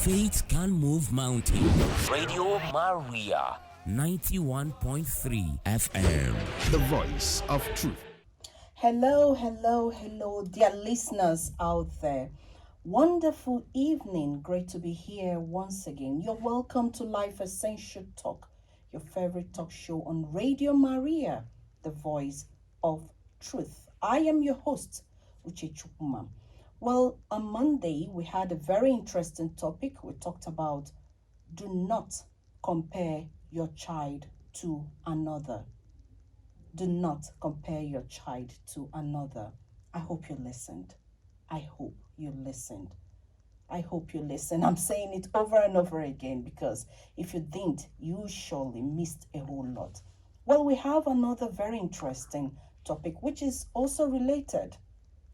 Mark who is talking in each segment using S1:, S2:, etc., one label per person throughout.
S1: Faith can move mountains. Radio Maria, 91.3 FM.
S2: The voice of truth.
S3: Hello, dear listeners out there. Wonderful evening. Great to be here once again. You're welcome to Life Essential Talk, your favorite talk show on Radio Maria, the voice of truth. I am your host, Uche Chukwuma. Well, on Monday, we had a very interesting topic. We talked about do not compare your child to another. Do not compare your child to another. I hope you listened. I hope you listened. I hope you listened. I'm saying it over and over again because if you didn't, you surely missed a whole lot. Well, we have another very interesting topic which is also related,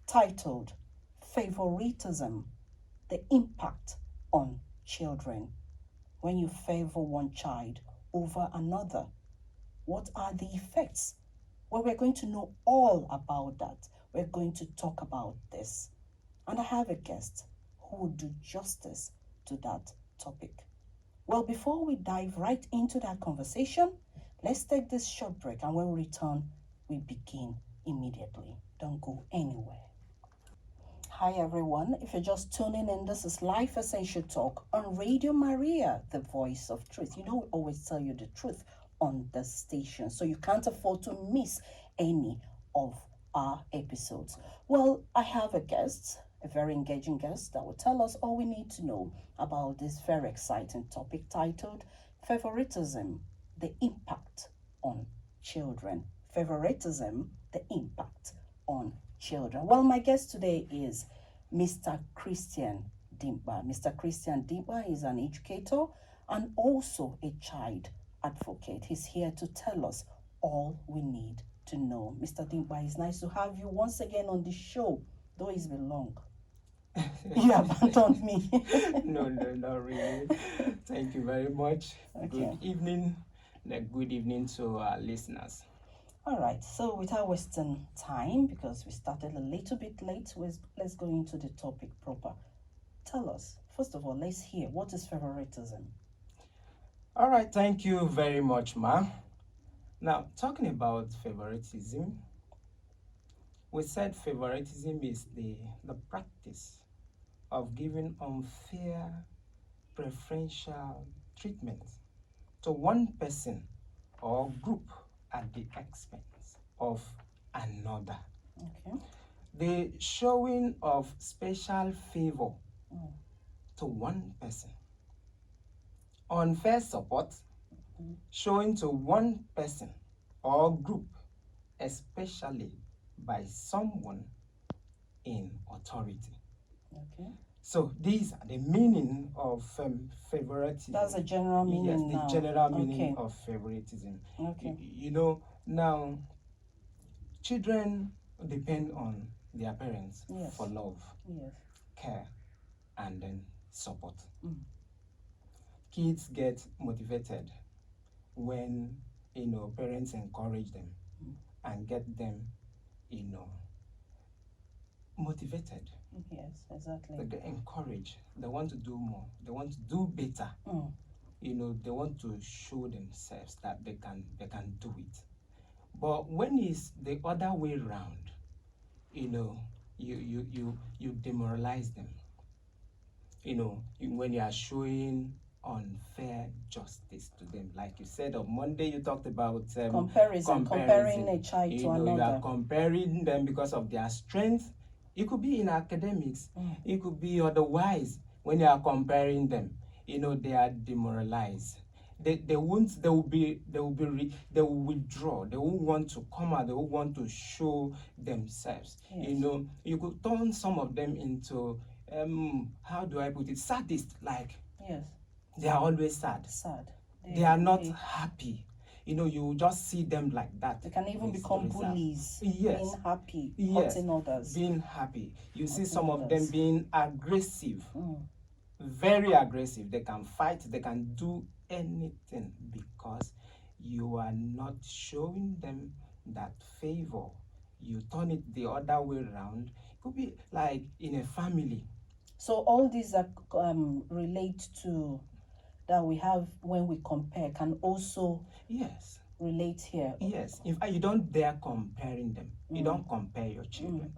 S3: titled Favoritism, the impact on children. When you favor one child over another, what are the effects? Well, we're going to know all about that. We're going to talk about this. And I have a guest who will do justice to that topic. Well, before we dive right into that conversation, let's take this short break. And when we return, we begin immediately. Don't go anywhere. Hi, everyone. If you're just tuning in, this is Life Essential Talk on Radio Maria, the voice of truth. You know, we always tell you the truth on the station, so you can't afford to miss any of our episodes. Well, I have a guest, a very engaging guest that will tell us all we need to know about this very exciting topic titled Favoritism, the impact on children. Favoritism, the impact on children. Well, my guest today is Mr. Christian Dimba. Mr. Christian Dimba is an educator and also a child advocate. He's here to tell us all we need to know. Mr. Dimba, it's nice to have you once again on the show, though it's been long. You abandoned me.
S4: No, not really. Thank you very much. Okay. Good evening. Good evening to our listeners.
S3: All right, so without wasting time, because we started a little bit late, let's go into the topic proper. Tell us, first of all, let's hear, what is favoritism?
S4: All right, thank you very much, Ma. Now, talking about favoritism, we said favoritism is the practice of giving unfair preferential treatment to one person or group at the expense of another.
S3: Okay.
S4: The showing of special favor to one person. Unfair support showing to one person or group, especially by someone in authority.
S3: Okay.
S4: So these are the meaning of favoritism.
S3: That's a general meaning.
S4: Yes, the general meaning of favoritism.
S3: Okay.
S4: You know, now children depend on their parents for love, care, and then support. Kids get motivated when parents encourage them and get them motivated.
S3: Yes, exactly.
S4: They get encouraged. They want to do more. They want to do better. They want to show themselves that they can do it. But when it's the other way around, you demoralize them. When you are showing unfair justice to them, like you said on Monday, you talked about
S3: comparing a child to another.
S4: You are comparing them because of their strength. It could be in academics. It could be otherwise. When you are comparing them, they are demoralized. They will withdraw. They won't want to come out. They won't want to show themselves.
S3: Yes.
S4: You could turn some of them into how do I put it? Sadist. Like they are always sad. They are not happy. You just see them like that.
S3: They can even become bullies.
S4: Yes.
S3: Being happy,
S4: yes.
S3: hurting others.
S4: Being happy. You see some of them being aggressive. Very aggressive. They can fight. They can do anything because you are not showing them that favor. You turn it the other way around. It could be like in a family.
S3: So all these are relate to that we have when we compare can also
S4: Yes.
S3: relate here.
S4: Yes. In fact, you don't dare comparing them. You don't compare your children.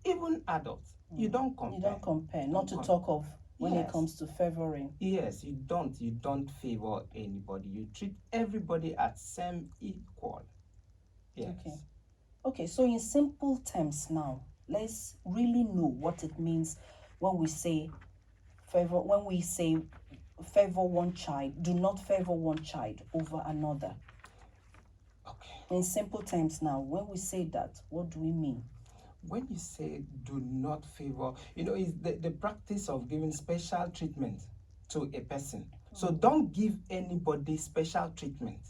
S4: Even adults, you don't compare.
S3: You don't compare. Not to talk of when it
S4: Yes.
S3: comes to favoring.
S4: Yes, you don't favor anybody. You treat everybody at same equal. Yes.
S3: Okay, so in simple terms now, let's really know what it means when we say favor one child, do not favor one child over another.
S4: Okay.
S3: In simple terms now, when we say that, what do we mean?
S4: When you say do not favor, it's the practice of giving special treatment to a person. So don't give anybody special treatment.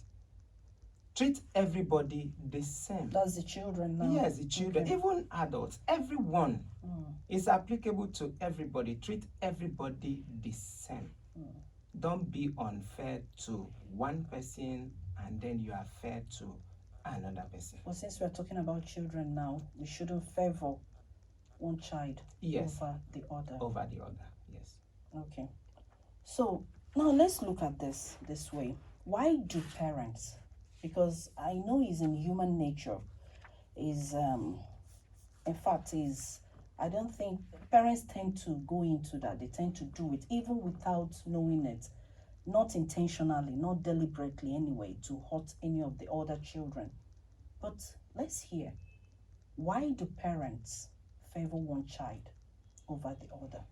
S4: Treat everybody the same.
S3: That's the children now.
S4: Yes, the children, even adults, everyone. It's applicable to everybody. Treat everybody the same. Don't be unfair to one person and then you are fair to another person.
S3: Well, since we're talking about children now, we shouldn't favor one child over the other.
S4: Over the other, yes.
S3: Okay. So now let's look at this way. Why do parents, because I know it's in human nature, I don't think parents tend to go into that. They tend to do it even without knowing it, not intentionally, not deliberately anyway, to hurt any of the other children. But let's hear, why do parents favor one child over the other?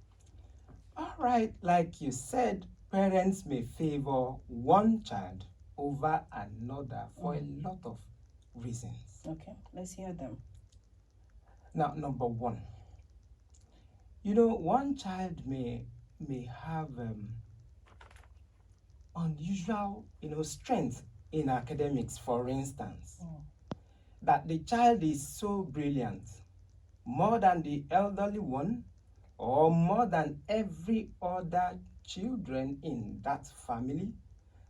S4: All right, like you said, parents may favor one child over another for a lot of reasons.
S3: Okay, let's hear them.
S4: Now, number one, one child may have unusual, strength in academics, for instance. That the child is so brilliant, more than the elderly one, or more than every other children in that family.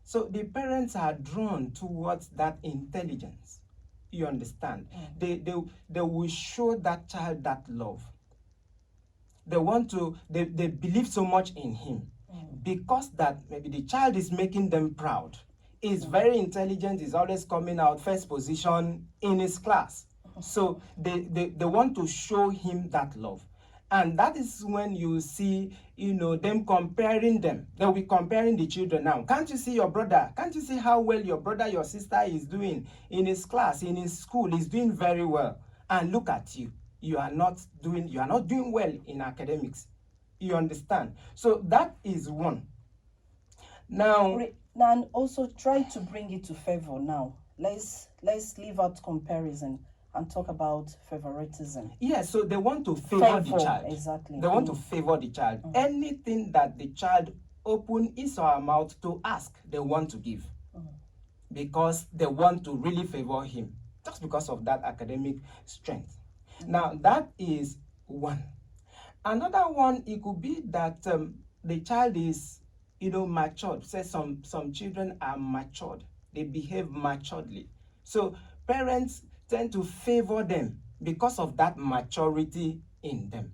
S4: So the parents are drawn towards that intelligence. You understand? They will show that child that love. They believe so much in him because that maybe the child is making them proud. Is very intelligent, is always coming out first position in his class. So they want to show him that love. And that is when you see, them comparing them. They'll be comparing the children now. Can't you see your brother? Can't you see how well your brother, your sister is doing in his class, in his school? He's doing very well. And look at you. You are not doing well in academics. You understand? So that is one. Now,
S3: and also try to bring it to favor now. Let's leave out comparison and talk about favoritism.
S4: Yes, so they want to favor the child.
S3: Exactly.
S4: They want to favor the child. Anything that the child open his or her mouth to ask, they want to give. Because they want to really favor him. Just because of that academic strength. Now, that is one. Another one, it could be that the child is, matured. Say some children are matured. They behave maturely. So parents tend to favor them because of that maturity in them.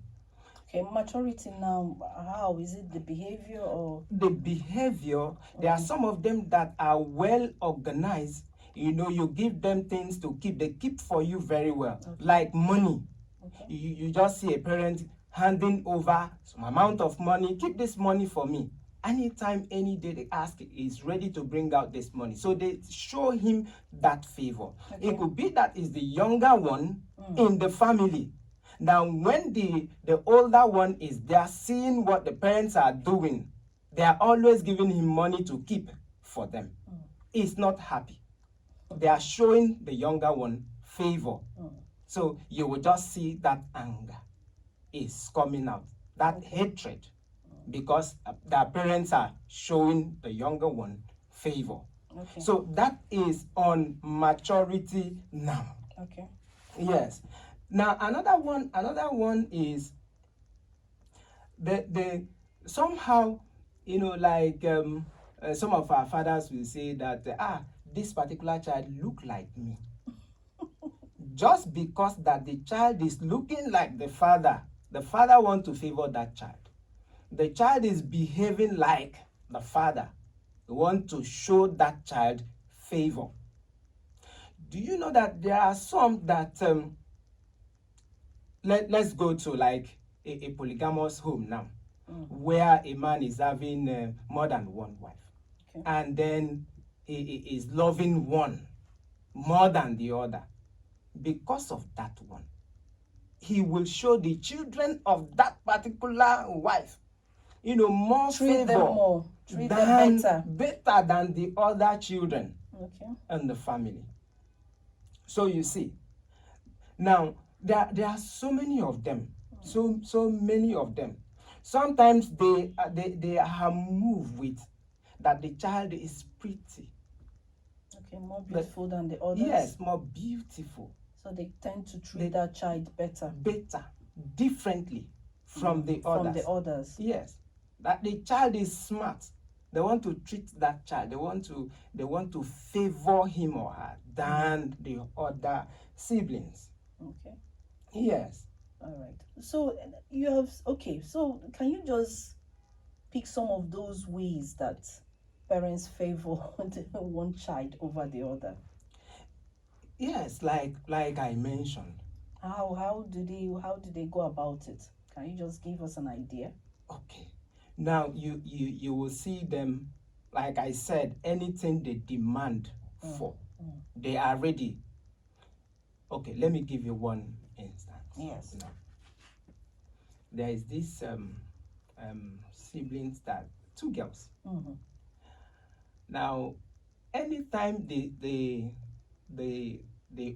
S3: Okay, maturity now, how? Is it the behavior or?
S4: The behavior, there are some of them that are well organized. You give them things to keep. They keep for you very well, like money. You just see a parent handing over some amount of money. Keep this money for me. Anytime, any day they ask, is ready to bring out this money. So they show him that favor. It could be that is the younger one in the family. Now, when the older one is there, seeing what the parents are doing, they are always giving him money to keep for them. He's not happy. They are showing the younger one favor. So you will just see that anger is coming out, that hatred. Because their parents are showing the younger one favor. So that is on maturity now. Yes. Now another one is the somehow, like some of our fathers will say that this particular child look like me. Just because that the child is looking like the father wants to favor that child. the child is behaving like the father. You want to show that child favor. Do you know that there are some that let's go to like a polygamous home now, where a man is having more than one wife, and then he is loving one more than the other. Because of that one, he will show the children of that particular wife, more
S3: Treat them
S4: favor
S3: more. Treat them
S4: better than the other children
S3: Okay.
S4: in the family. So you see, now there are so many of them, so many of them. Sometimes they are moved with that the child is pretty.
S3: Okay, more beautiful than the others.
S4: Yes, more beautiful.
S3: So they tend to treat that child better,
S4: differently from the others.
S3: From the others.
S4: Yes, that the child is smart. They want to treat that child. They want to favor him or her than the other siblings.
S3: Okay.
S4: Yes.
S3: All right. So So can you just pick some of those ways that parents favor one child over the other?
S4: Yes, like I mentioned.
S3: How do they go about it? Can you just give us an idea?
S4: Okay. Now you will see them, like I said, anything they demand for, they are ready. Okay, let me give you one instance.
S3: Yes.
S4: Now, there is this siblings, that two girls.
S3: Mm-hmm.
S4: Now, anytime the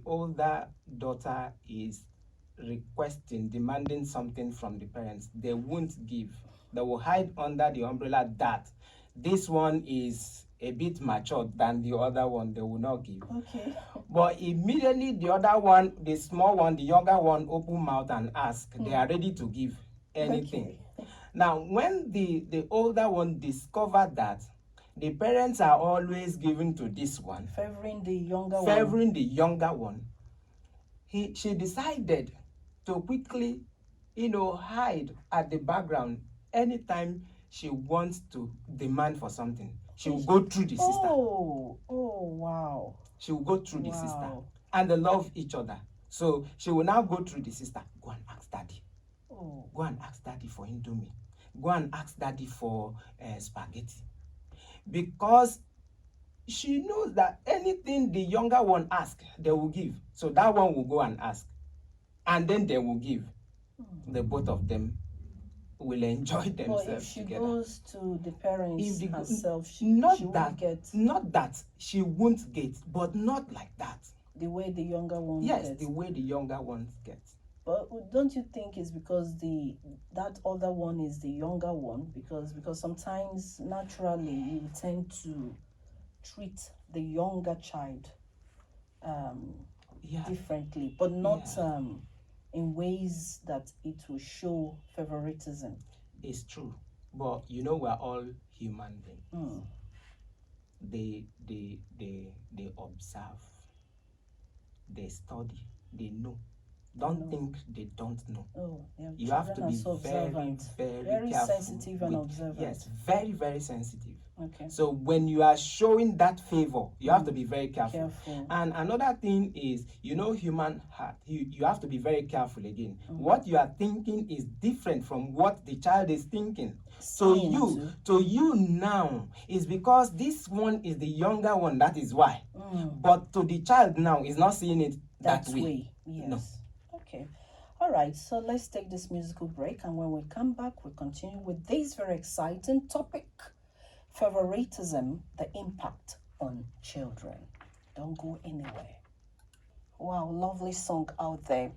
S4: older daughter is demanding something from the parents, they won't give. They will hide under the umbrella that this one is a bit matured than the other one. They will not give.
S3: Okay.
S4: But immediately the other one, the small one, the younger one, open mouth and ask, they are ready to give anything.
S3: Okay.
S4: Now, when the older one discovered that the parents are always giving to this one,
S3: favoring the younger
S4: one, she decided to quickly, hide at the background. Anytime she wants to demand for something, she will go through the sister.
S3: Oh, wow.
S4: She will go through the sister, and they love each other. So she will now go through the sister. Go and ask daddy.
S3: Oh.
S4: Go and ask daddy for indomie. Go and ask daddy for spaghetti. Because she knows that anything the younger one asks, they will give. So that one will go and ask. And then they will give. The both of them will enjoy themselves
S3: But if she
S4: together.
S3: goes to the parents herself, she
S4: not
S3: won't get.
S4: Not that she won't get, but not like that.
S3: The way the younger one
S4: gets.
S3: gets.
S4: The way the younger ones get.
S3: But don't you think it's because that other one is the younger one? Because sometimes naturally you tend to treat the younger child differently, but not in ways that it will show favoritism.
S4: It's true, but we're all human beings. They observe, they study, they know. Don't think they don't know.
S3: Oh, yeah,
S4: you have to be
S3: so
S4: very careful,
S3: sensitive and observant.
S4: Yes, very, very sensitive.
S3: Okay.
S4: So when you are showing that favor, you have to be very careful. And another thing is, human heart. You have to be very careful again. What you are thinking is different from what the child is thinking. So to you now is because this one is the younger one. That is why. But to the child now is not seeing it that way.
S3: Yes.
S4: No.
S3: Okay. All right. So let's take this musical break, and when we come back, we'll continue with this very exciting topic. Favoritism, the impact on children. Don't go anywhere. Wow, lovely song out there.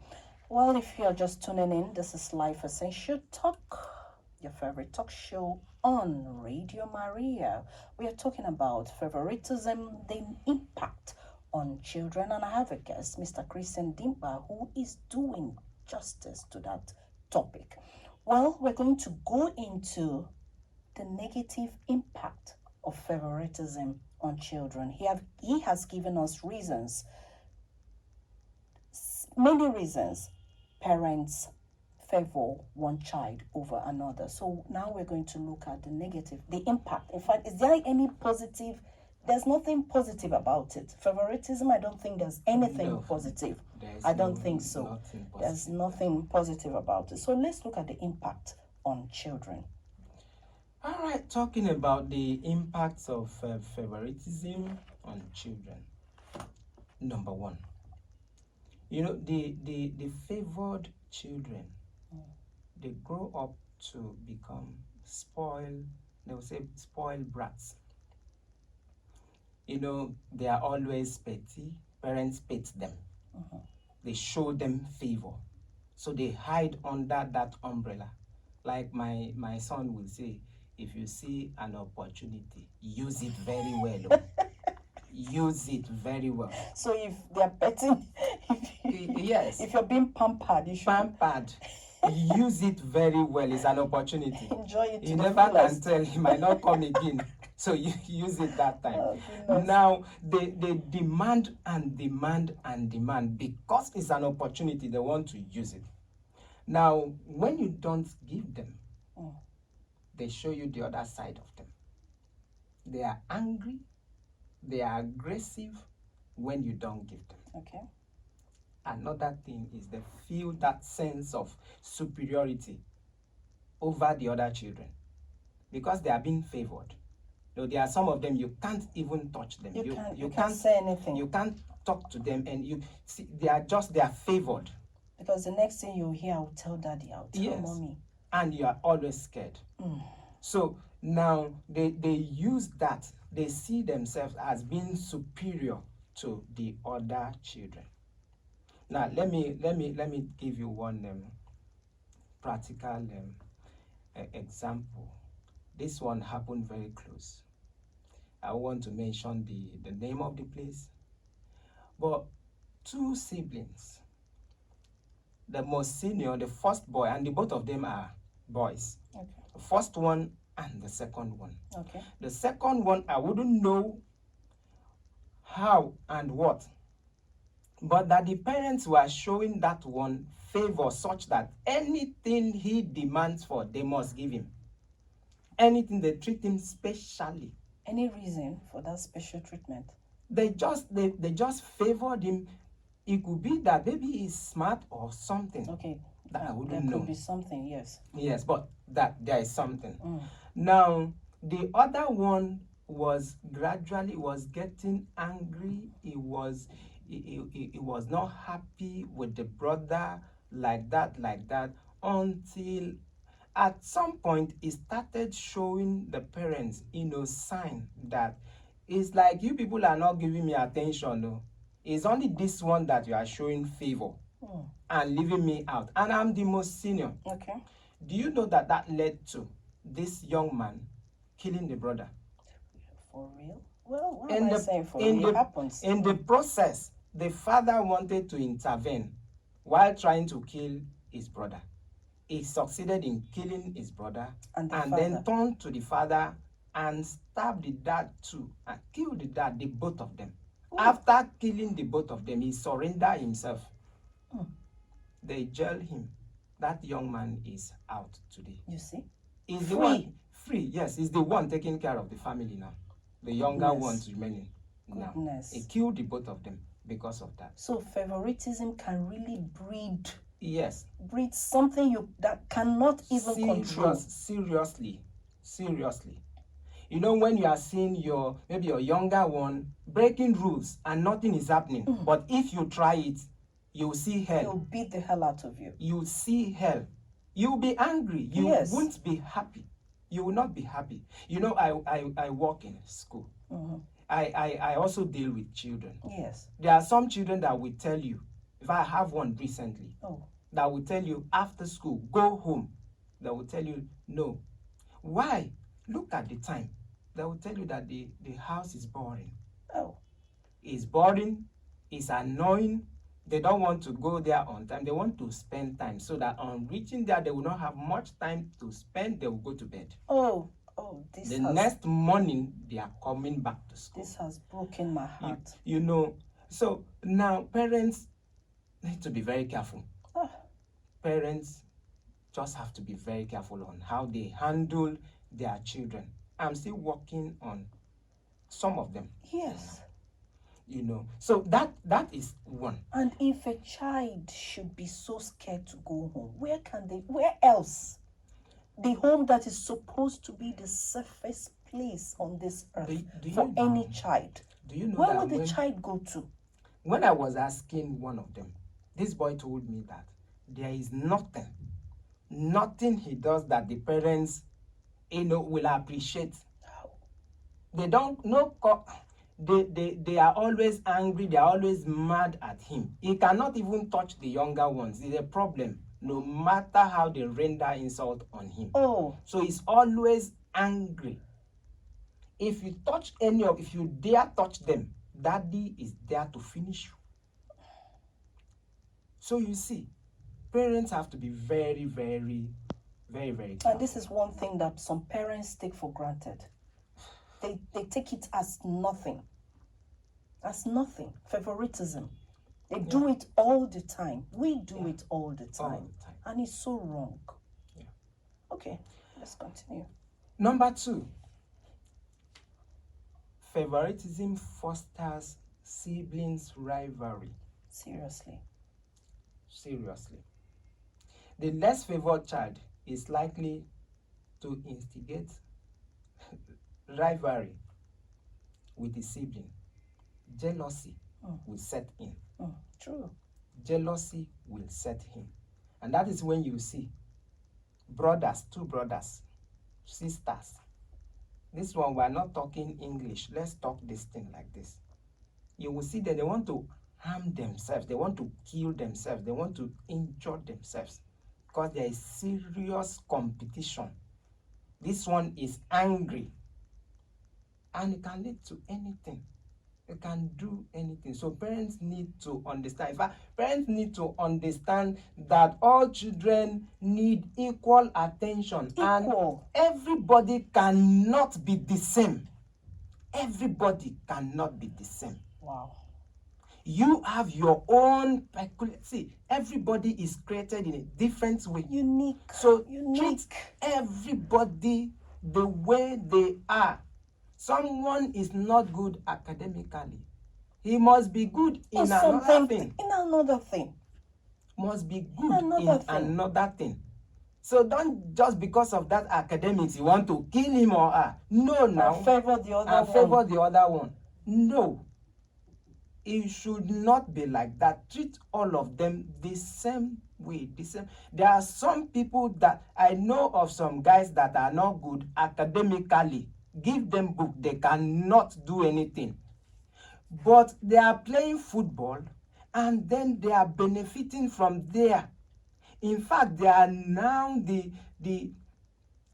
S3: Well, if you're just tuning in, this is Life Essential Talk, your favorite talk show on Radio Maria. We are talking about favoritism, the impact on children, and I have a guest, Mr. Christian Dimba, who is doing justice to that topic. Well, we're going to go into the negative impact of favoritism on children. He has given us reasons, many reasons parents favor one child over another. So now we're going to look at the negative, the impact. In fact, is there any positive? There's nothing positive about it. Favoritism, I don't think there's anything positive. I don't think so. There's nothing positive about it. So let's look at the impact on children.
S4: All right, talking about the impacts of favoritism on children. Number one, the favored children, they grow up to become they will say spoiled brats. They are always petty. Parents pet them. They show them favor. So they hide under that umbrella. Like my son will say, if you see an opportunity, use it very well. Use it very well.
S3: So if they're petting,
S4: yes.
S3: If you're being pampered, you should...
S4: Pampered. Use it very well. It's an opportunity.
S3: Enjoy it.
S4: You never can tell. He might not come again. So you use it that time.
S3: Oh,
S4: now, they demand and demand and demand because it's an opportunity. They want to use it. Now, when you don't give them, they show you the other side of them. They are angry. They are aggressive when you don't give them.
S3: Okay.
S4: Another thing is they feel that sense of superiority over the other children because they are being favored. Though there are some of them you can't even touch them.
S3: You can't say anything.
S4: You can't talk to them, and you see they are favored.
S3: Because the next thing you hear, I'll tell daddy, I'll tell mommy.
S4: And you are always scared. So now they use that. They see themselves as being superior to the other children. Now let me give you one practical example. This one happened very close. I want to mention the name of the place. But two siblings, the most senior, the first boy, and both of them are boys.
S3: Okay.
S4: The first one and the second one.
S3: Okay.
S4: The second one, I wouldn't know how and what, but that the parents were showing that one favor such that anything he demands for, they must give him. Anything, they treat him specially.
S3: Any reason for that special treatment?
S4: They just favored him. It could be that maybe he's smart or something.
S3: Okay.
S4: That I wouldn't
S3: know.
S4: There
S3: could be something, yes.
S4: Yes, but that there is something. Now, the other one was gradually getting angry. He was not happy with the brother like that, until at some point he started showing the parents, sign that it's like you people are not giving me attention. No, it's only this one that you are showing favor and leaving me out, and I'm the most senior.
S3: Okay.
S4: Do you know that led to this young man killing the brother?
S3: For real? Well, what am I saying for real? It happens.
S4: In the process, the father wanted to intervene while trying to kill his brother. He succeeded in killing his brother and then turned to the father and stabbed the dad too and killed the dad, the both of them. Ooh. After killing the both of them, he surrendered himself. They jailed him. That young man is out today.
S3: You see?
S4: He's the one free, yes. He's the one taking care of the family now. The younger ones remaining now. He killed the both of them because of that. So
S3: favoritism can really breed.
S4: Yes.
S3: Breed something that cannot even control.
S4: Seriously. When you are seeing maybe your younger one breaking rules and nothing is happening, but if you try it, you'll see hell.
S3: He'll beat the hell out of you.
S4: You'll see hell. You'll be angry. You won't be happy. You will not be happy. I work in school. I also deal with children.
S3: Yes.
S4: There are some children that will tell you, if I have one recently, that will tell you after school, go home. They will tell you, no. Why? Look at the time. They will tell you that the house is boring. It's boring. It's annoying. They don't want to go there on time. They want to spend time so that on reaching there, they will not have much time to spend. They will go to bed. Next morning, they are coming back to school.
S3: This has broken my heart.
S4: So now parents need to be very careful. Parents just have to be very careful on how they handle their children. I'm still working on some of them.
S3: Yes.
S4: You know, so that is one.
S3: And if a child should be so scared to go home, where else? The home that is supposed to be the safest place on this earth for any child.
S4: Do you know
S3: where
S4: that
S3: would the child go to?
S4: When I was asking one of them, this boy told me that there is nothing he does that the parents, will appreciate. They don't know. They are always angry. They are always mad at him. He cannot even touch the younger ones. It's a problem, no matter how they render insult on him.
S3: Oh.
S4: So he's always angry. If you dare touch them, daddy is there to finish you. So you see, parents have to be very, very, very, very careful.
S3: And this is one thing that some parents take for granted. They take it as nothing. As nothing. Favoritism. They do it all the time. We do it all the time. And it's so wrong.
S4: Yeah.
S3: Okay, let's continue.
S4: Number 2. Favoritism fosters siblings' rivalry.
S3: Seriously.
S4: The less favored child is likely to instigate rivalry with his sibling. Jealousy will set in.
S3: True.
S4: Jealousy will set in. And that is when you see two brothers, sisters. This one, we're not talking English. Let's talk this thing like this. You will see that they want to harm themselves. They want to kill themselves. They want to injure themselves because there is serious competition. This one is angry and it can lead to anything. It can do anything. So parents need to understand. In fact, parents need to understand that all children need equal attention. And everybody cannot be the same. Everybody cannot be the same.
S3: Wow.
S4: You have your own peculiar. See, everybody is created in a different way.
S3: Unique.
S4: So treat everybody the way they are. Someone is not good academically. He must be good in another thing. Must be good in another thing. So don't just because of that academics you want to kill him or her. No, now.
S3: And favor
S4: the other one. No. It should not be like that. Treat all of them the same way. There are some people that I know of, some guys that are not good academically. Give them book, they cannot do anything. But they are playing football and then they are benefiting from there. In fact, they are now the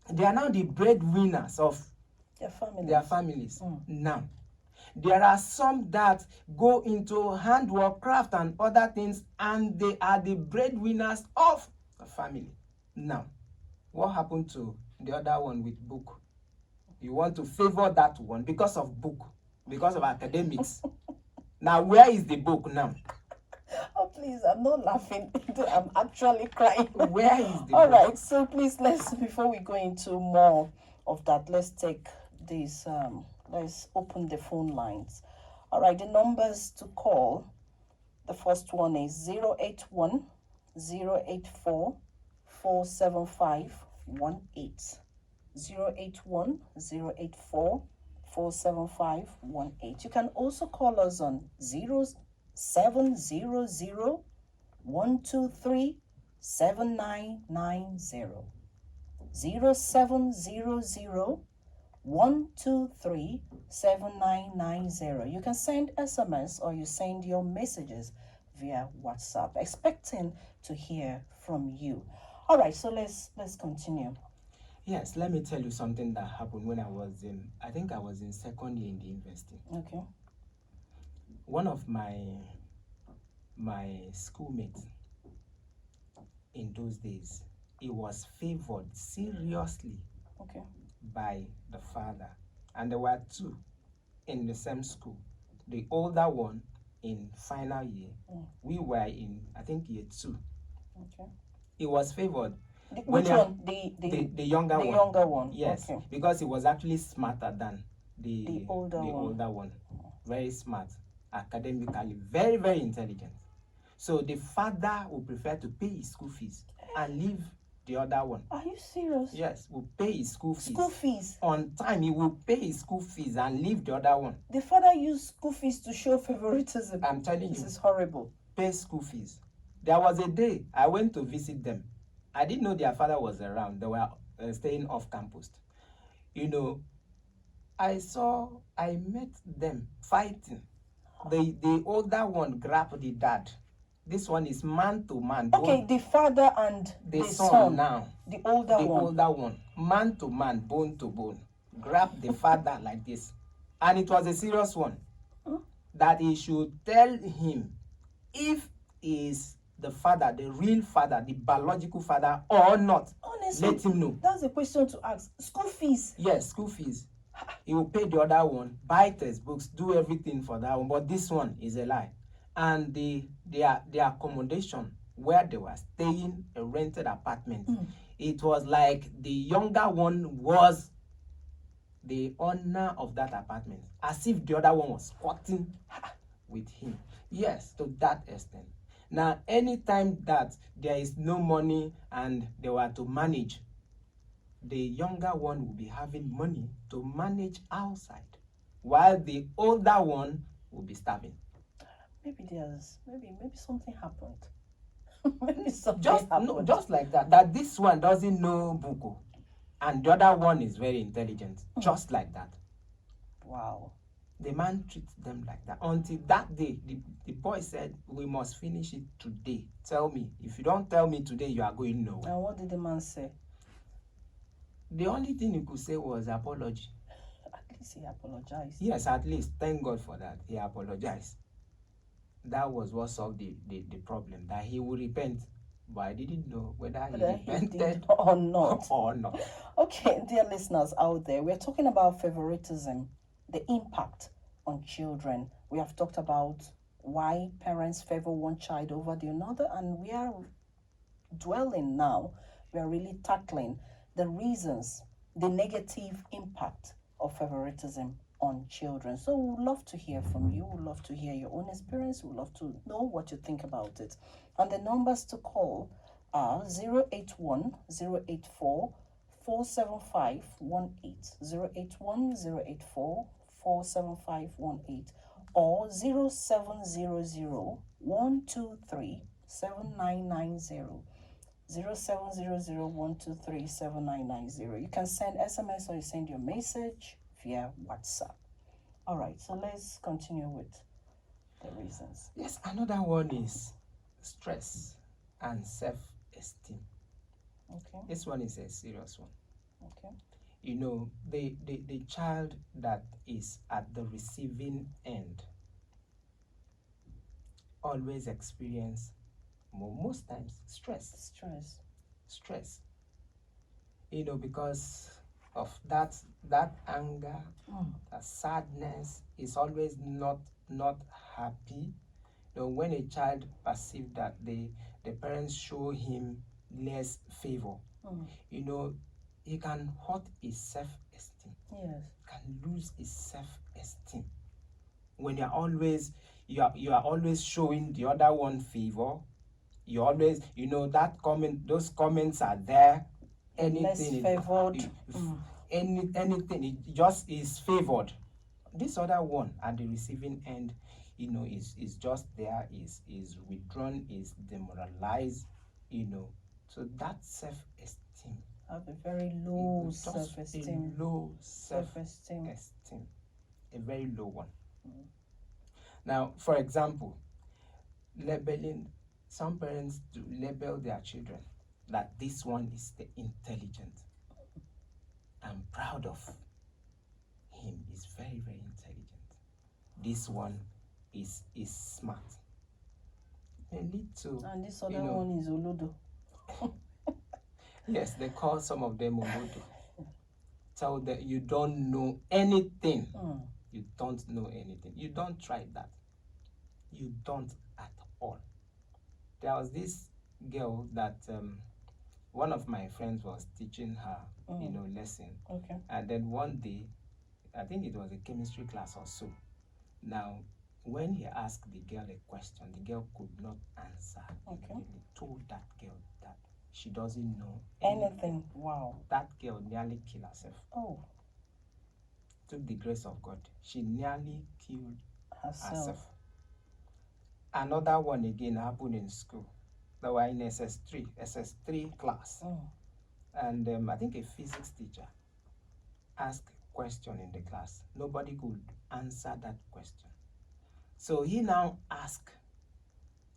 S4: breadwinners of their families. Now. There are some that go into handwork, craft, and other things, and they are the breadwinners of the family. Now, what happened to the other one with book? You want to favor that one because of book, because of academics. Now, where is the book now?
S3: Oh, please, I'm not laughing. I'm actually crying.
S4: Where is the book?
S3: All right, so please, before we go into more of that, let's take this, let's open the phone lines. All right, the numbers to call. The first one is 081 084 47518. 081 084 47518. You can also call us on 0700 123 7990. 0700 123 7990. You can send SMS or you send your messages via WhatsApp. Expecting to hear from you. All right, so let's continue.
S4: Yes, let me tell you something that happened when I was in second year in the university.
S3: Okay.
S4: One of my schoolmates in those days, he was favored seriously by the father. And there were two in the same school. The older one in final year. We were in, I think, year 2.
S3: Okay.
S4: He was favored.
S3: Which one?
S4: The younger
S3: the
S4: one.
S3: younger one.
S4: Yes,
S3: Okay.
S4: because he was actually smarter than
S3: The older one.
S4: Very smart, academically, very, very intelligent. So the father would prefer to pay his school fees and leave the other one.
S3: Are you serious?
S4: Yes, will pay his school fees.
S3: School fees.
S4: On time, he will pay his school fees and leave the other one.
S3: The father used school fees to show favoritism.
S4: I'm telling you.
S3: This is horrible.
S4: Pay school fees. There was a day I went to visit them. I didn't know their father was around. They were staying off campus. You know, I met them fighting. The older one grabbed the dad. This one is man to man.
S3: Okay, the father and
S4: the son now.
S3: The older
S4: one. Man to man, bone to bone. Grab the father like this. And it was a serious one. That he should tell him if he is the father, the real father, the biological father or not.
S3: Honestly,
S4: let him know.
S3: That's a question to ask. School fees.
S4: Yes, school fees. He will pay the other one, buy textbooks, do everything for that one. But this one is a lie. And their accommodation where they were staying, a rented apartment, it was like the younger one was the owner of that apartment, as if the other one was squatting with him. Yes, to that extent. Now, anytime that there is no money and they were to manage, the younger one will be having money to manage outside, while the older one will be starving.
S3: Maybe something happened. Maybe something happened.
S4: No, just like that. That this one doesn't know buku, and the other one is very intelligent. Just like that.
S3: Wow.
S4: The man treats them like that. Until that day, the boy said, "We must finish it today. Tell me. If you don't tell me today, you are going nowhere."
S3: And what did the man say?
S4: The only thing he could say was apology.
S3: At least he apologized.
S4: Yes, at least. Thank God for that. He apologized. That was what solved the problem, that he would repent. But I didn't know whether he repented
S3: or not.
S4: or not.
S3: Okay, dear listeners out there, we're talking about favoritism, the impact on children. We have talked about why parents favor one child over the another, and we are dwelling now, we are really tackling the reasons, the negative impact of favoritism on children. So we would love to hear from you. We'd love to hear your own experience. We'd love to know what you think about it. And the numbers to call are 081 084 47518, 081 084 47518, or 0700 123 7990. 0700-123-7990. You can send SMS or you send your message via WhatsApp. All right, so let's continue with the reasons.
S4: Yes, another one is stress and self-esteem.
S3: Okay.
S4: This one is a serious one.
S3: Okay.
S4: You know, the child that is at the receiving end always experience most times stress. You know, because of that anger, that sadness, is always not happy. You know, when a child perceives that the parents show him less favor, you know, he can hurt his self-esteem.
S3: Yes.
S4: Can lose his self-esteem. When you are always showing the other one favor, you always, you know, those comments are there.
S3: Anything less favored.
S4: Anything, it just is favored. This other one at the receiving end, you know, is just there, is withdrawn, is demoralized, you know. So that self-esteem.
S3: Have a very low self-esteem.
S4: A very low one. Now, for example, labeling. Some parents do label their children that this one is the intelligent. I'm proud of him. He's very, very intelligent. This one is smart. They lead to.
S3: And this other one is Olodo.
S4: Yes, they call some of them Olodo. Tell them you don't know anything. You don't know anything. You don't try that. You don't at all. There was this girl that one of my friends was teaching her, lesson.
S3: Okay.
S4: And then one day, I think it was a chemistry class or so. Now, when he asked the girl a question, the girl could not answer.
S3: Okay.
S4: He told that girl that she doesn't know
S3: Anything. Wow.
S4: That girl nearly killed herself.
S3: Oh.
S4: Took the grace of God. She nearly killed herself. Another one again happened in school. They were in SS3 class. And I think a physics teacher asked a question in the class. Nobody could answer that question. So he now asked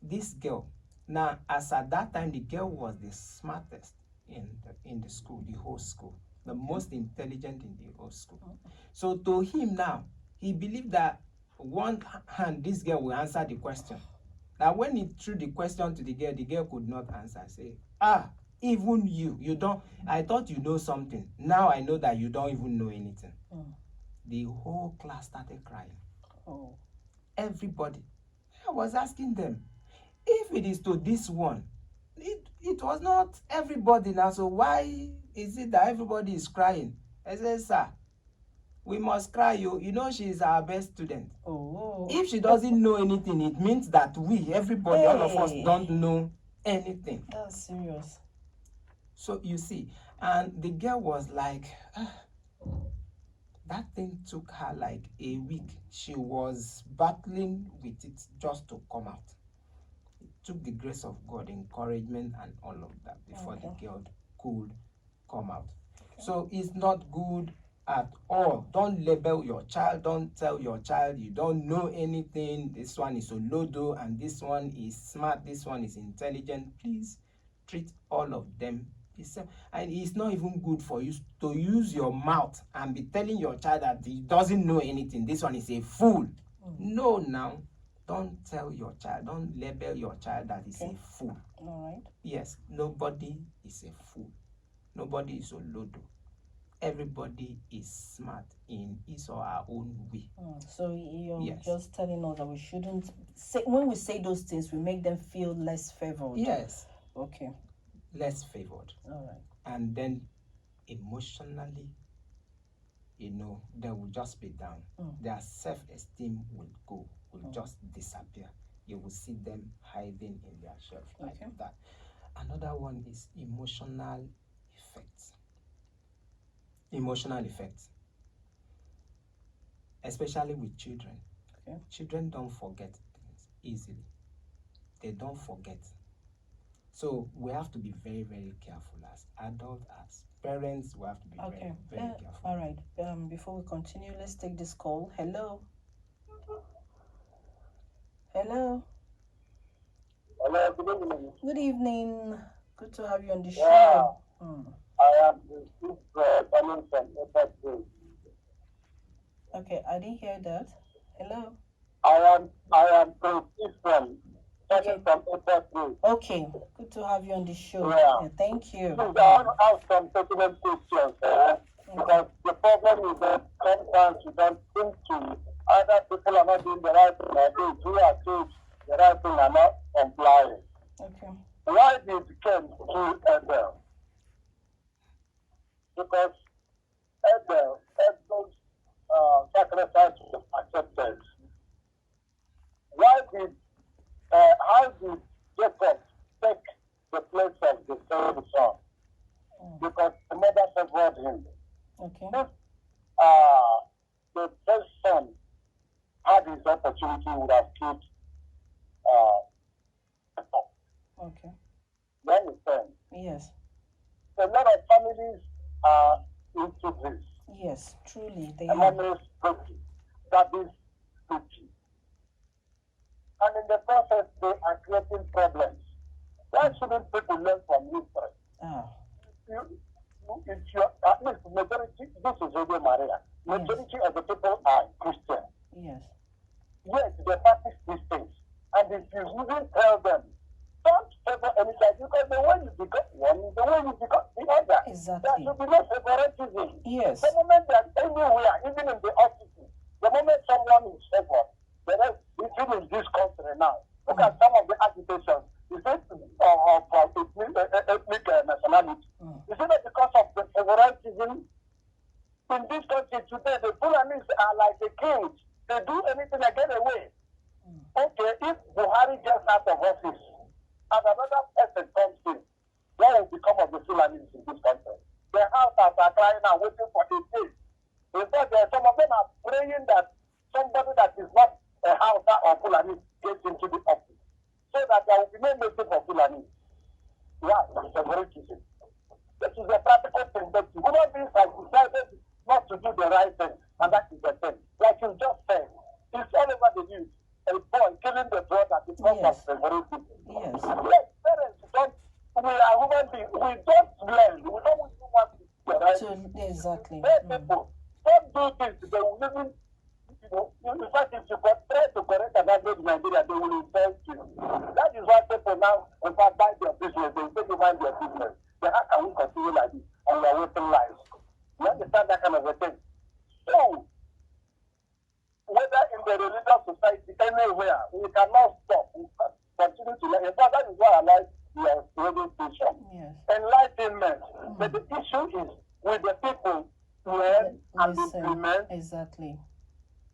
S4: this girl. Now, as at that time, the girl was the smartest in the school, the whole school, the most intelligent in the whole school. So to him now, he believed that one hand, this girl will answer the question. Now, when he threw the question to the girl could not answer. Say, even you don't, I thought you know something. Now I know that you don't even know anything. The whole class started crying. Everybody. I was asking them, if it is to this one, it was not everybody now, so why is it that everybody is crying? I said, sir, we must cry. You know she is our best student. If she doesn't know anything, it means that everybody, all of us don't know anything.
S3: That's serious.
S4: So you see, and the girl was like, that thing took her like a week. She was battling with it just to come out. It took the grace of God, encouragement, and all of that before the girl could come out. So it's not good at all. Don't label your child. Don't tell your child you don't know anything. This one is olodo and this one is smart. This one is intelligent. Please treat all of them the same. And it's not even good for you to use your mouth and be telling your child that he doesn't know anything. This one is a fool. No, now. Don't tell your child, don't label your child that is a fool.
S3: All right.
S4: Yes, nobody is a fool. Nobody is a lodo. Everybody is smart in his or her own way.
S3: So you're just telling us that we shouldn't say, when we say those things, we make them feel less favored.
S4: Yes.
S3: Okay.
S4: Less favored.
S3: All right.
S4: And then emotionally, they will just be down. Their self-esteem will just disappear. You will see them hiding in their shelf like that. Another one is emotional effects. Emotional effects, especially with children. Children don't forget things easily. They don't forget. So we have to be very, very careful as adults, as parents. We have to be very, very careful.
S3: All right. Before we continue, let's take this call. Hello. Hello.
S5: Hello, good evening.
S3: Good evening. Good to have you on the show.
S5: I am coming from Upper.
S3: Okay, I didn't hear that. Hello.
S5: I am from Upper.
S3: Okay, good to have you on the show.
S5: Yeah.
S3: Thank you.
S5: Please, I want to ask some pertinent questions. Because the problem is that sometimes you don't think to either people are not doing the right thing or those who are told the right thing are not complying.
S3: Okay.
S5: Why did Ken kill Abel? Because Abel's sacrifice was accepted. How did Jacob take the place of the third son? Because the mother favored him.
S3: Okay.
S5: If the first son had his opportunity, he would have killed Jacob.
S3: Okay.
S5: You understand?
S3: Yes.
S5: A lot of families are into this.
S3: Yes, truly they
S5: And
S3: are.
S5: one is spooky. That is spooky. And in the process, they are creating problems. Why shouldn't people learn from history? It's at least majority, this is Radio Maria. Majority of the people are Christian.
S3: Yes.
S5: Yes, they practice these things. And if you even tell them, don't favor any side, because the way you become one, the way you become the other.
S3: Exactly.
S5: There should be no favoritism.
S3: Yes.
S5: The moment that anywhere, even in the offices, the moment someone is favored, the rest, even in this country now, look at some of the agitations. Is it ethnic nationality? Is it because of the favoritism? In this country today, the Fulanis are like the kings. They do anything and get away. Okay, if Buhari gets out of office and another person comes in, what will become of the Fulanis in this country? Their houses are crying and waiting for the day. In fact, some of them are praying that somebody that is not a Hausa or Fulani gets into the office, so that there will be no mercy for Fulani. Yeah, that's favoritism. This is a practical thing, but human beings have decided not to do the right thing, and that is the thing. Like you just said, it's all over the news. A boy killing the brother because of favoritism.
S3: Yes.
S5: Yes, parents don't. We are human beings. We don't learn. We don't want to do the right thing.
S3: Exactly.
S5: People don't do things. They will even, in fact, if you try to correct an average Nigeria, they will insult you. That is why people now, in fact, mind their business. They say you mind their business. Then how can we continue like this and we are wasting lives? You understand that kind of a thing? So, whether in the religious society, anywhere, we cannot stop. We continue to learn. In fact, that is why I like your radio station.
S3: Yes.
S5: Enlightenment. But the issue is with the people learn and implement.
S3: Exactly.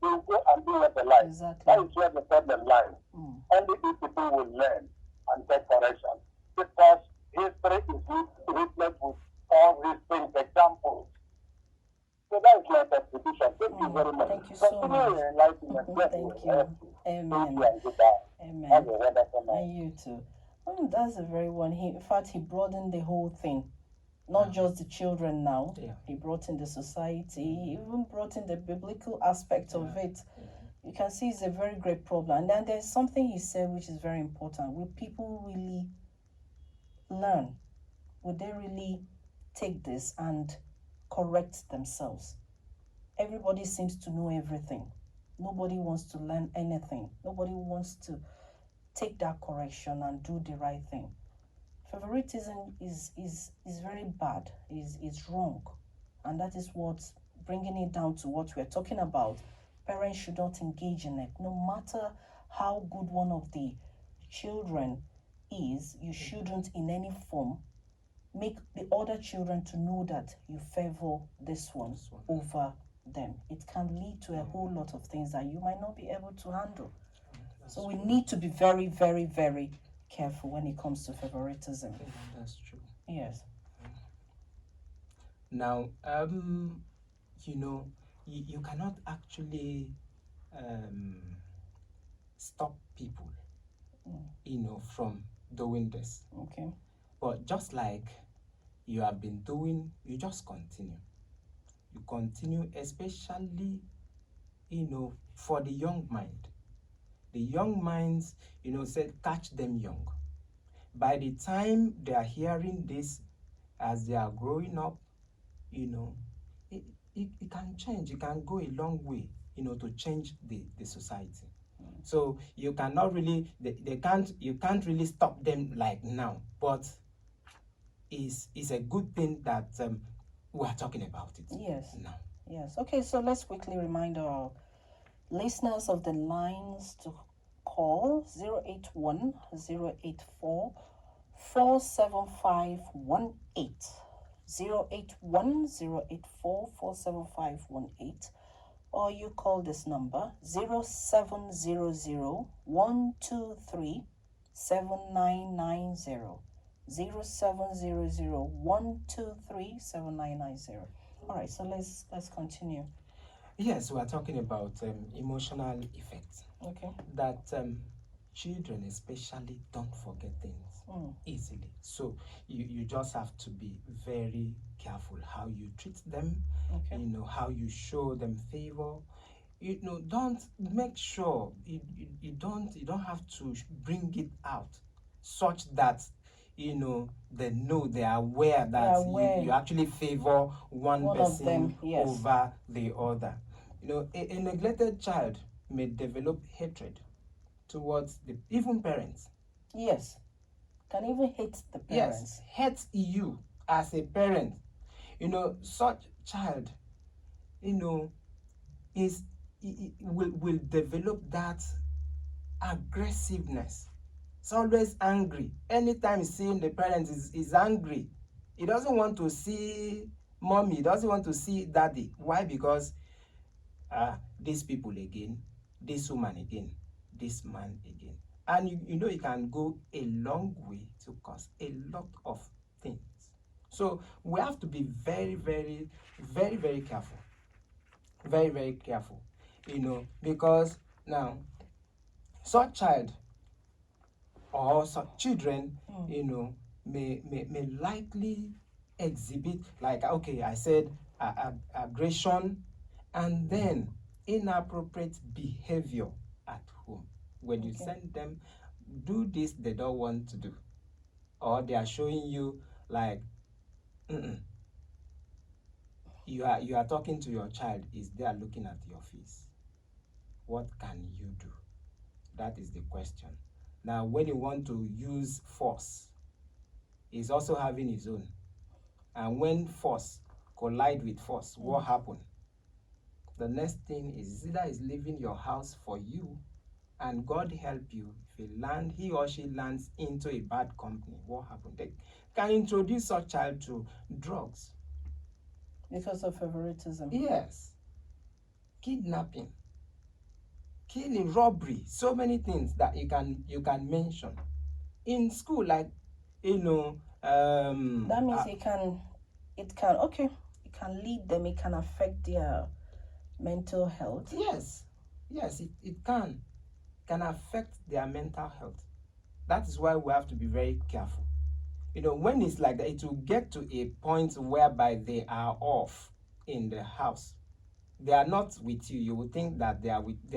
S5: They will go and do what they like.
S3: Exactly.
S5: That is where the problem lies. Only if people will learn and take correction. Because history is written with all these things, examples. So that is my contribution. Thank you very much.
S3: Thank you so much. Thank you. Amen. Amen.
S5: Have a wonderful night.
S3: And you too. That's a very one. In fact, he broadened the whole thing. Not just the children now.
S4: Yeah.
S3: He brought in the society. He even brought in the biblical aspect of it. You can see it's a very great problem. And then there's something he said which is very important. Will people really learn? Would they really take this and correct themselves? Everybody seems to know everything. Nobody wants to learn anything. Nobody wants to take that correction and do the right thing. Favoritism is very bad, is wrong. And that is what's bringing it down to what we're talking about. Parents should not engage in it. No matter how good one of the children is, you shouldn't in any form make the other children to know that you favor this one over them. It can lead to a whole lot of things that you might not be able to handle. So we need to be very, very, very careful when it comes to favoritism.
S4: That's true.
S3: Yes.
S4: Now, you cannot actually stop people, from doing this.
S3: Okay.
S4: But just like you have been doing, you just continue. You continue, especially, for the young mind. The young minds, said catch them young. By the time they are hearing this, as they are growing up, it can change. It can go a long way, to change the society. So you cannot really, you can't really stop them like now. But it's a good thing that we are talking about it.
S3: Yes.
S4: Now.
S3: Yes. Okay, so let's quickly remind our listeners of the lines to call 081 084 47518. 081 084 47518. Or you call this number 0700 123 7990. 0700 123 7990. All right, so let's continue.
S4: Yes, we are talking about emotional effects.
S3: Okay.
S4: That children especially don't forget things easily. So you just have to be very careful how you treat them, how you show them favor. Don't make sure you don't have to bring it out such that they know they are aware that you actually favor one person
S3: them, yes,
S4: over the other. A neglected child may develop hatred towards even parents.
S3: Yes, can even hate the parents.
S4: Yes, hate you as a parent. Such child, will develop that aggressiveness He's always angry. Anytime he's seeing the parents, is angry. He doesn't want to see mommy. He doesn't want to see daddy. Why? Because these people again, this woman again, this man again. And you know, it can go a long way to cause a lot of things. So we have to be very, very, very, very careful. Very, very careful. You know, because now, such child or such children, you know, may likely exhibit, like, okay, I said aggression, and then inappropriate behavior at home. When you send them, do this they don't want to do, or they are showing you like, you are talking to your child, is there looking at your face. What can you do? That is the question. Now, when you want to use force, he's also having his own. And when force collide with force, what happened? The next thing is either he's leaving your house for you, and God help you, if he or she lands into a bad company, what happened? They can introduce such child to drugs.
S3: Because of favoritism.
S4: Yes. Kidnapping, killing, robbery, so many things that you can mention. In school, like, you know,
S3: that means it can lead them, it can affect their mental health.
S4: Yes, it can affect their mental health. That is why we have to be very careful. You know, when it's like that, it will get to a point whereby they are off in the house. They are not with you. You will think that they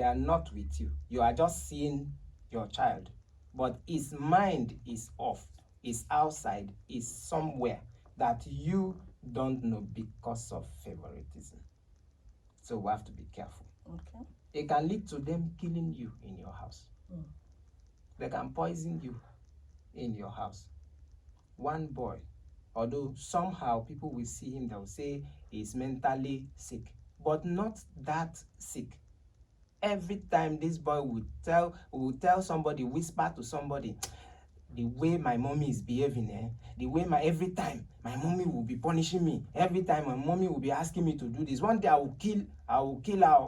S4: are not with you. You are just seeing your child, but his mind is off, is outside, is somewhere that you don't know because of favoritism. So we have to be careful.
S3: Okay.
S4: It can lead to them killing you in your house. They can poison you in your house. One boy, although somehow people will see him, they'll say he's mentally sick, but not that sick. Every time this boy will tell somebody, whisper to somebody, the way my mommy is behaving, the way every time my mommy will be punishing me, every time my mommy will be asking me to do this. One day I will kill her.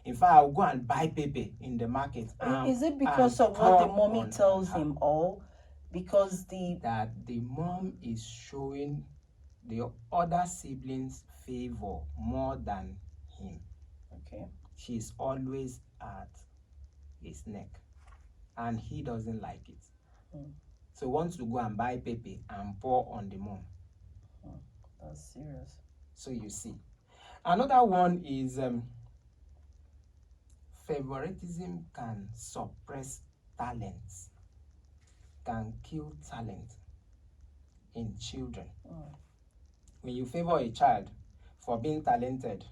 S4: In fact, I will go and buy pepper in the market.
S3: Is it because of what the mommy tells him, or because
S4: that the mom is showing the other siblings favor more than him?
S3: Okay.
S4: She's always at his neck, and he doesn't like it. So wants to go and buy pepper and pour on the mom.
S3: That's serious.
S4: So you see. Another one is favoritism can suppress talents, can kill talent in children. When you favor a child for being talented,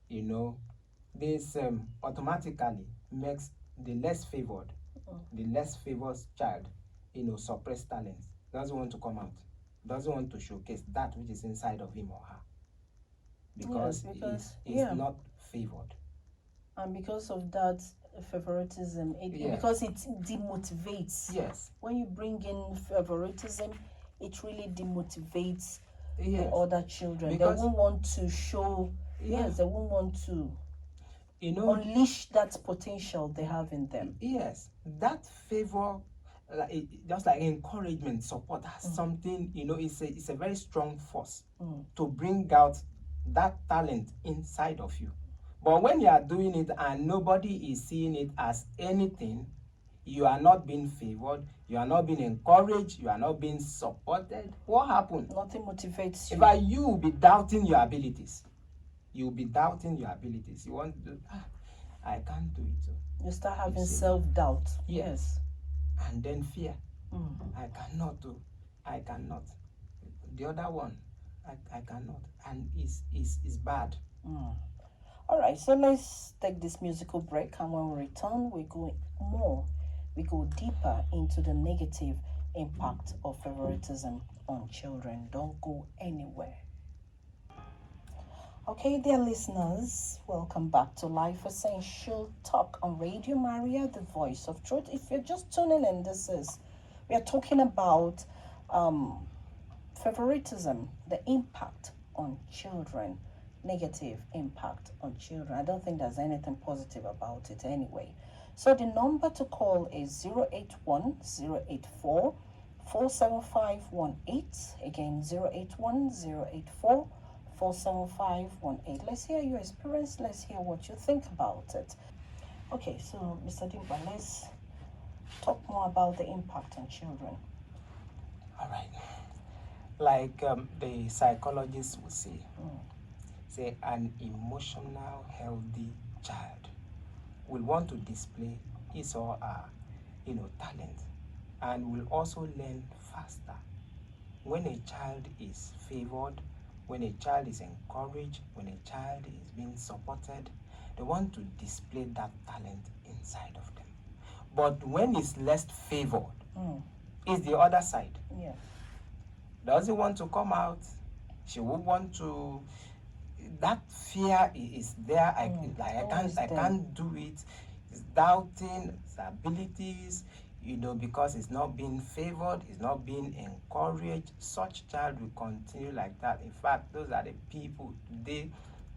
S4: you know, this automatically makes the less favored child, you know, suppress talents. Doesn't want to come out. Doesn't want to showcase that which is inside of him or her. Because it's not favored.
S3: And because of that favoritism, because it demotivates.
S4: Yes.
S3: When you bring in favoritism, it really demotivates the other children. Because they won't want to show. Yes, they won't want to, you know, unleash that potential they have in them.
S4: Yes, that favor, just like encouragement, support, has something, you know, it's a very strong force to bring out that talent inside of you. But when you are doing it and nobody is seeing it as anything, you are not being favored, you are not being encouraged, you are not being supported, what happens?
S3: Nothing motivates you.
S4: If you will be doubting your abilities. You'll be doubting your abilities. You want to do, I can't do it.
S3: You start having self-doubt.
S4: Yes. And then fear. I cannot do. I cannot. The other one, I cannot. And it's bad.
S3: All right, so let's take this musical break, and when we return, we go deeper into the negative impact of favoritism on children. Don't go anywhere. Okay, dear listeners, welcome back to Life Essential Talk on Radio Maria, the voice of truth. If you're just tuning in, we are talking about favoritism, the impact on children, negative impact on children. I don't think there's anything positive about it anyway. So the number to call is 081-084-47518. Again, 081-084-47518. Let's hear your experience. Let's hear what you think about it. Okay, so Mr. Dimba, let's talk more about the impact on children.
S4: All right. Like the psychologists would say, an emotional, healthy child will want to display his or her, talent, and will also learn faster. When a child is favored, when a child is encouraged, when a child is being supported, they want to display that talent inside of them. But when it's less favored, it's the other side.
S3: Yes.
S4: Doesn't want to come out. She will want to. That fear is there. I can't do it. It's doubting its abilities, because it's not being favored, it's not being encouraged. Such child will continue like that. In fact, those are the people, they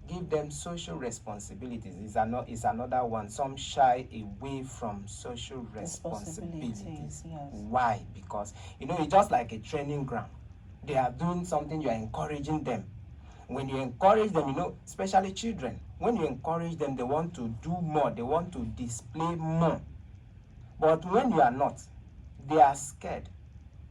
S4: give them social responsibilities. It's another one. Some shy away from social responsibilities.
S3: Yes.
S4: Why? Because, it's just like a training ground. They are doing something, you are encouraging them. When you encourage them, especially children, when you encourage them, they want to do more, they want to display more. But when you are not, they are scared.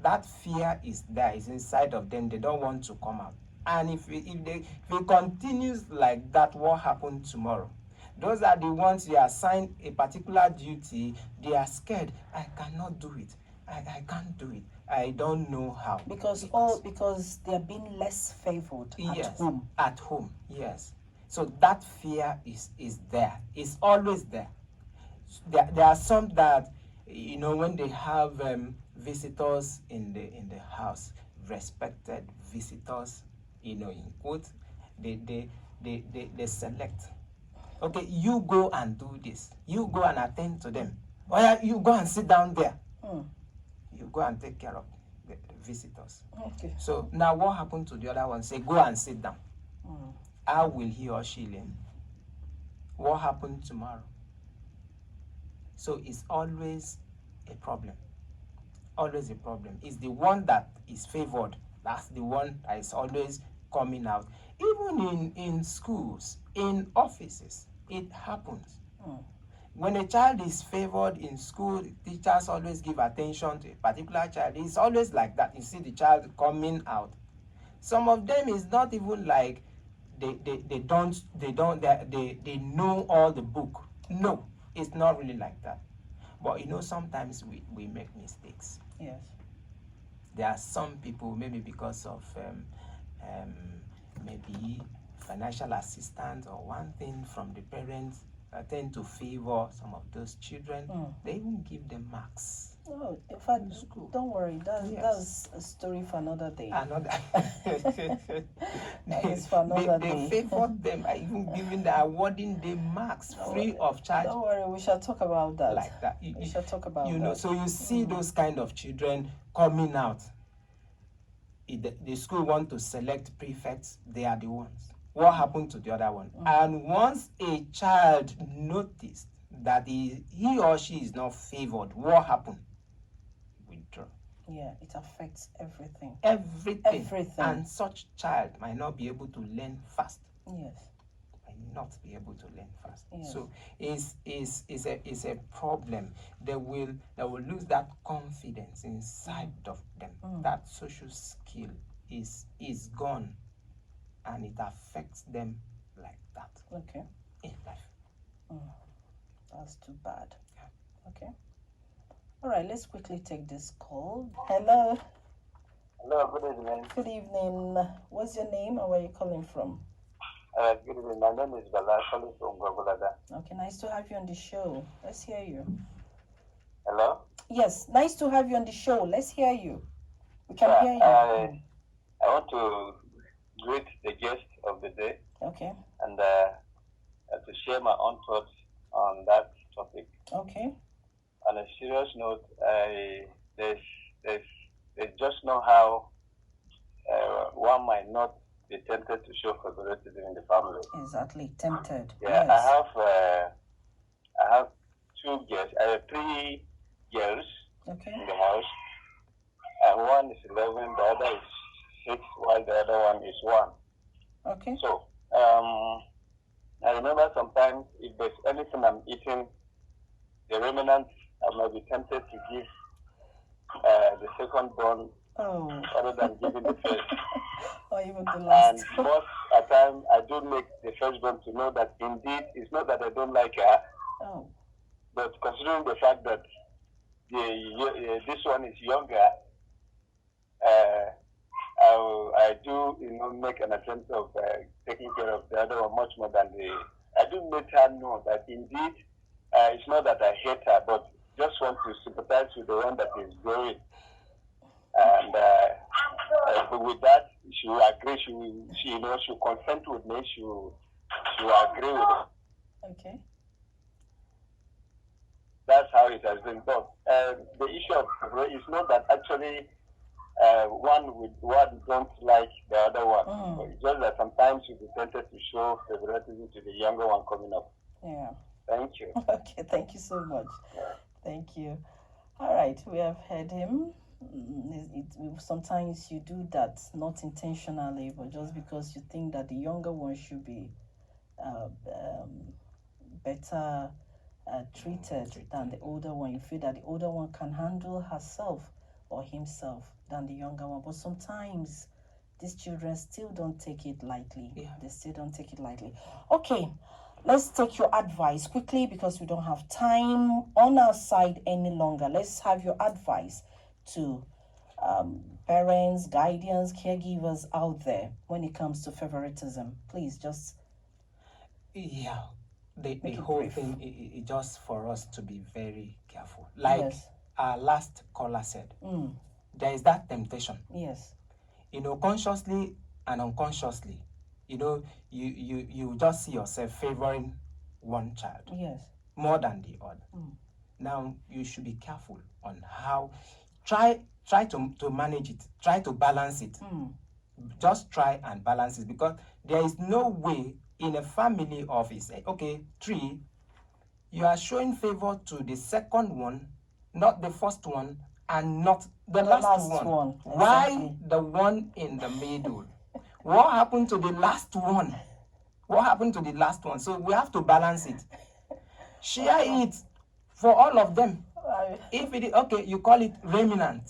S4: That fear is there, it's inside of them, they don't want to come out. And if it continues like that, what happens tomorrow? Those are the ones you assign a particular duty, they are scared. I cannot do it. I can't do it. I don't know how.
S3: Because they're being less favored
S4: at home. Yes. So that fear is there. It's always there. There are some that, when they have visitors in the house, respected visitors, in quote, they select. Okay, you go and do this. You go and attend to them. Or you go and sit down there. You go and take care of the visitors.
S3: Okay.
S4: So now what happened to the other one? Say, go and sit down. How will he or she learn? What happened tomorrow? So it's always a problem. Always a problem. It's the one that is favored. That's the one that is always coming out. Even in schools, in offices, it happens. When a child is favored in school, teachers always give attention to a particular child. It's always like that. You see the child coming out. Some of them is not even like they know all the book. No, it's not really like that. But sometimes we make mistakes.
S3: Yes.
S4: There are some people, maybe because of maybe financial assistance or one thing from the parents, tend to favor some of those children. They even give them marks.
S3: Oh, in fact, don't worry. That's a story for another day. That is for another day.
S4: They favor them by even awarding them marks free of charge.
S3: Don't worry, we shall talk about that.
S4: Like that.
S3: We shall talk about that.
S4: So you see those kind of children coming out. The school want to select prefects, they are the ones. What happened to the other one? And once a child noticed that he or she is not favored, what happened? Withdraw.
S3: Yeah, it affects everything.
S4: Everything. And such child might not be able to learn fast.
S3: Yes.
S4: Might not be able to learn fast.
S3: Yes.
S4: So it's a problem. They will lose that confidence inside of them. That social skill is gone. And it affects them like that.
S3: Okay.
S4: In life.
S3: That's too bad.
S4: Yeah.
S3: Okay. All right, let's quickly take this call. Hello.
S5: Hello, good evening.
S3: Good evening. What's your name and where are you calling from?
S5: Good evening. My name is Bala, calling from Gogolada.
S3: Okay, nice to have you on the show. Let's hear you.
S5: Hello?
S3: Yes, nice to have you on the show. Let's hear you. We can hear you.
S5: I want to greet the guest of the day.
S3: Okay. Okay.
S5: and to share my own thoughts on that topic.
S3: Okay.
S5: On a serious note, there's just know how one might not be tempted to show favoritism in the family.
S3: Exactly, tempted.
S5: Yeah,
S3: Yes.
S5: I have two girls. I have three girls
S3: Okay.
S5: in the house, and one is 11, the other is 6, while the other one is 1.
S3: Okay.
S5: So I remember sometimes if there's anything I'm eating, the remnant, I might be tempted to give the second born other than giving the first.
S3: Or even the last.
S5: And most of the time, I do make the firstborn to know that indeed it's not that I don't like her, but considering the fact that this one is younger, I do, make an attempt of taking care of the other one much more than I do make her know that indeed it's not that I hate her, but just want to sympathize with the one that is growing. And with that, she will agree. She'll consent with me. She'll agree with it.
S3: Okay.
S5: That's how it has been done. The issue of favor is not that actually one don't like the other one. It's just that sometimes you'll be tempted to show favoritism to the younger one coming up.
S3: Yeah.
S5: Thank you.
S3: Okay, thank you so much. Thank you. All right, we have heard him. Sometimes you do that not intentionally, but just because you think that the younger one should be better treated than the older one. You feel that the older one can handle herself or himself than the younger one. But sometimes these children still don't take it lightly.
S4: Yeah.
S3: They still don't take it lightly. Okay, let's take your advice quickly because we don't have time on our side any longer. Let's have your advice to parents, guardians, caregivers out there when it comes to favoritism. Please just...
S4: Yeah, the whole
S3: brief.
S4: thing is just for us to be very careful. Like our last caller said, there is that temptation.
S3: Yes.
S4: Consciously and unconsciously, you just see yourself favoring one child.
S3: Yes.
S4: More than the other. Now, you should be careful on how... Try to manage it. Try to balance it. Just try and balance it, because there is no way in a family of, 3, you are showing favor to the second one, not the first one, and not the last one.
S3: Exactly.
S4: Why the one in the middle? What happened to the last one? What happened to the last one? So we have to balance it. Share it for all of them. If it is, you call it remnant.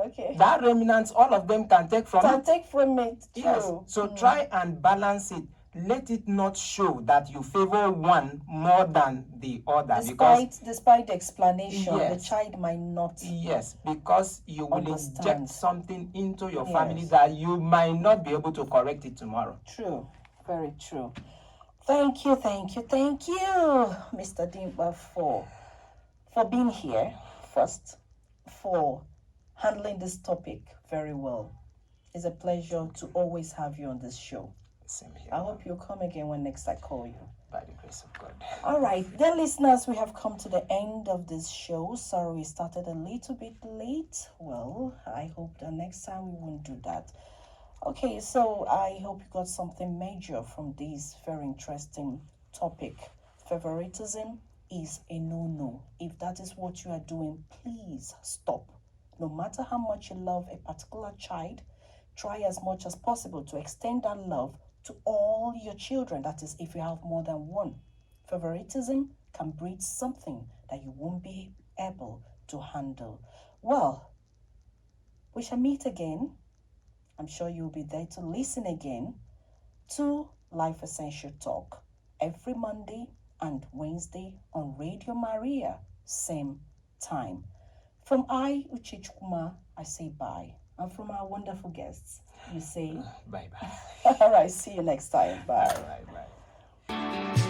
S3: Okay.
S4: That remnant, all of them can take from it.
S3: Take from it. True.
S4: Yes. So try and balance it. Let it not show that you favor one more than the other.
S3: Despite the explanation,
S4: yes,
S3: the child might not.
S4: Yes, because you will
S3: understand.
S4: inject something into your family that you might not be able to correct it tomorrow.
S3: True. Very true. Thank you, Mr. Dimba, for being here first, for handling this topic very well. It's a pleasure to always have you on this show.
S4: Same here.
S3: I hope you'll come again when next I call you.
S4: By the grace of God.
S3: All right, dear listeners, we have come to the end of this show. Sorry we started a little bit late. Well, I hope the next time we won't do that. Okay, so I hope you got something major from this very interesting topic. Favoritism is a no-no. If that is what you are doing, please stop. No matter how much you love a particular child, try as much as possible to extend that love to all your children. That is, if you have more than one. Favoritism can breed something that you won't be able to handle. Well, we shall meet again. I'm sure you'll be there to listen again to Life Essential Talk every Monday and Wednesday on Radio Maria, same time. From I, Uche Chukwuma, I say bye. And from our wonderful guests, you say
S4: bye-bye.
S3: All right, see you next time. Bye.
S4: Bye.